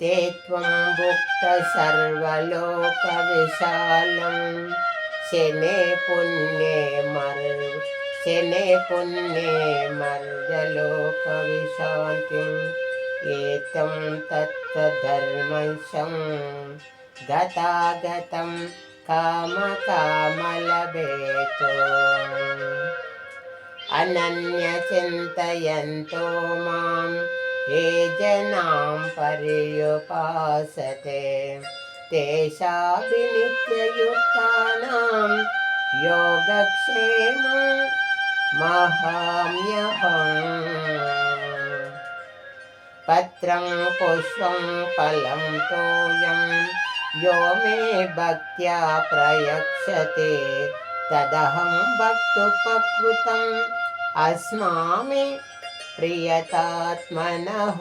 ते त्वं भुक्त सर्वलोकविशालं शने पुण्ये मर्दलोकविशान्तिम् एतं तत्तधर्मशं गतागतं कामकामलभेतो अनन्यचिन्तयन्तो मां ये जनां पर्युपासते तेषाभिनित्ययुक्तानां योगक्षेमं महाम्यहम् पत्रं पुष्पं फलं तोयं यो मे भक्त्या प्रयक्षते तदहं भक्तुपकृतम् अस्मामि प्रियतात्मनः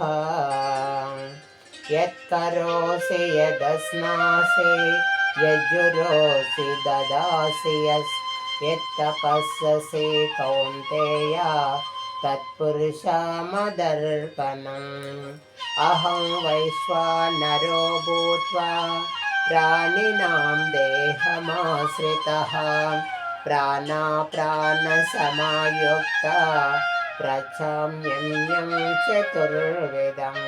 यत्करोसि यदस्नासि यज्जुरोसि ददासि यत्तपस्ससि कौन्तेय तत्पुरुषमदर्पणम् अहं वैश्वानरो भूत्वा प्राणिनां देहमाश्रितः प्राणसमायुक्ता प्रचाम्यन्यं चतुर्विधम्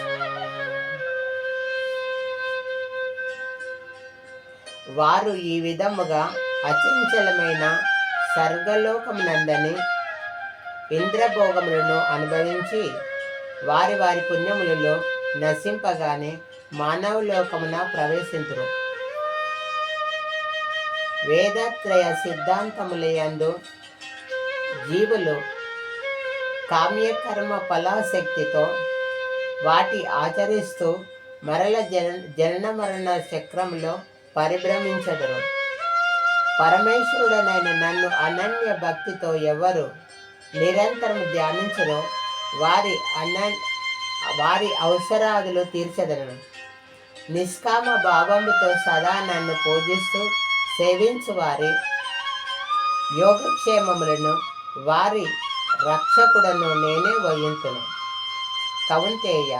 వారు ఈ విధముగా అచంచలమైన స్వర్గలోకమునందని ఇంద్రభోగములను అనుభవించి వారి వారి పుణ్యములలో నశింపగానే మానవలోకమున ప్రవేశింతురు. వేదత్రయ సిద్ధాంతములయందు జీవులు కామ్యకర్మ ఫలాశక్తితో వాటి ఆచరిస్తూ మరల జనన మరణ చక్రంలో పరిభ్రమించదరు. పరమేశ్వరుడనైన నన్ను అనన్య భక్తితో ఎవరు నిరంతరం ధ్యానించరో వారి అవసరాదులు తీర్చదను. నిష్కామ భావముతో సదా నన్ను పూజిస్తూ సేవించు వారి యోగక్షేమములను వారి రక్షకుడను నేనే వహింతును. కౌంతేయ,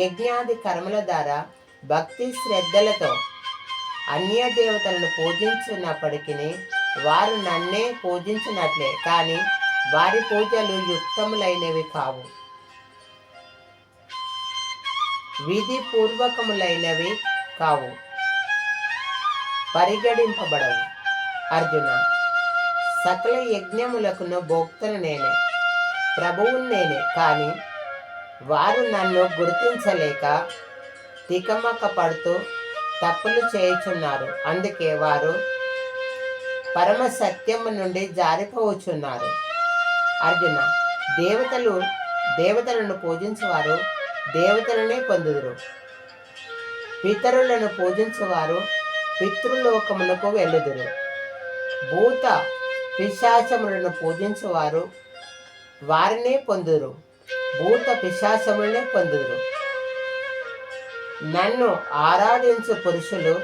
యజ్ఞాది కర్మల ద్వారా భక్తి శ్రద్ధలతో అన్య దేవతలను పూజించినప్పటికీ వారు నన్నే పూజించినట్లే, కానీ వారి పూజలు యుక్తములైనవి కావు, విధి పూర్వకములైనవి కావు, పరిగణింపబడవు. అర్జున, సకల యజ్ఞములకును భోక్తను నేనే, ప్రభువును నేనే, కానీ వారు నన్ను గుర్తించలేక తికమక పడుతూ తప్పులు చేయుచున్నారు. అందుకే వారు పరమ సత్యము నుండి జారిపోవచ్చున్నారు. అర్జున, దేవతలను పూజించువారు దేవతలనే పొందుదురు. పితరులను పూజించువారు పితృలోకమునకు వెళ్ళుదురు. భూత పిశాచములను పూజించువారు వారినే పొందుదురు, భూత పిశాచములనే పొందుదురు. నన్ను ఆరాధించు పురుషులు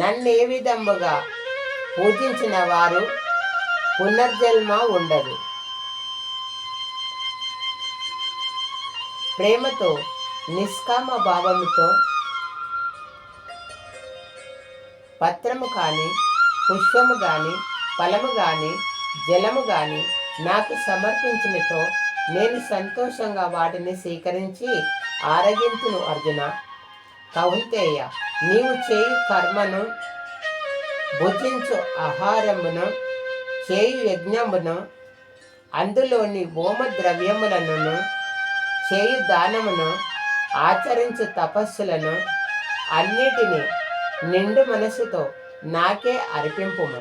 నన్ను ఏ విధముగా పూజించిన వారు పునర్జన్మ ఉండదు. ప్రేమతో నిష్కామ భావముతో పత్రము కానీ, పుష్పము కానీ, ఫలము కానీ, జలము కానీ నాకు సమర్పించినతో నేను సంతోషంగా వాటిని స్వీకరించి ఆరగింతును. అర్జున, కౌంతేయ, నీవు చేయు కర్మను, భుజించు ఆహారమును, చేయు యజ్ఞమును, అందులోని హోమ ద్రవ్యములను, చేయు దానమును, ఆచరించు తపస్సులను అన్నిటినీ నిండు మనసుతో నాకే అర్పింపుము.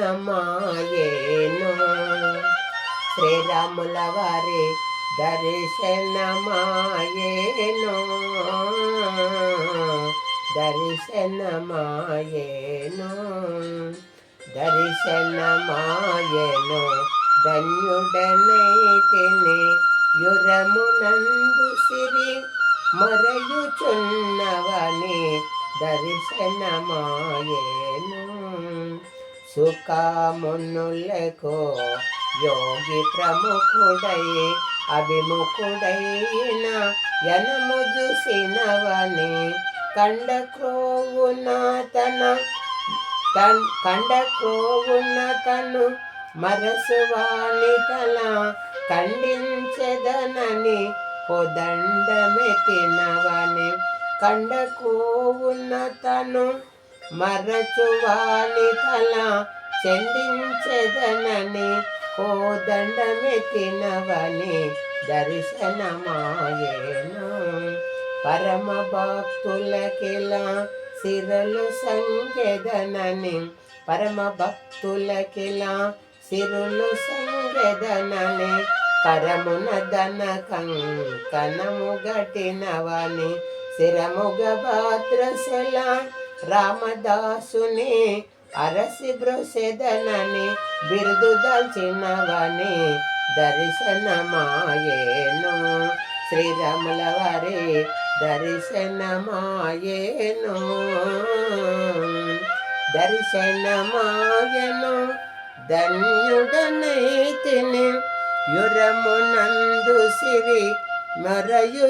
దర్శనమాయేను శ్రీరాముల వారి దర్శనమాయేను దర్శనమాయేను దర్శనమాయెను ధన్యుడనైతిని యురమునందు సిరి మరయుచున్నవని దర్శనమాయెను సుఖమునులకు యోగి ప్రముఖుడై అభిముఖుడైన యనము చూసినవని కండక్రోవున తను మరసువాని తల ఖండించెదనని కోదండమెత్తినవని కండకోవున తను మరచువాని తల చెందించెదనని కోదండమెత్తినవని దర్శనమాయేను పరమ భక్తులకిలా సిరలు సంగెదనని పరమ భక్తులకిలా సిరులు సంగెదనని కరమున ధన కంకణము గట్టినవని శిరముగ భద్రశల రామదాసుని అరసి బ్రొసెదనని బిరుదు దాల్చినవని దర్శనమాయేను శ్రీరాముల వారి దర్శనమాయేను దర్శనమాయెను ధన్యుడనైతిని యురమునందు సిరి మరయుచున్నవని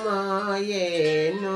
దర్శనమాయేను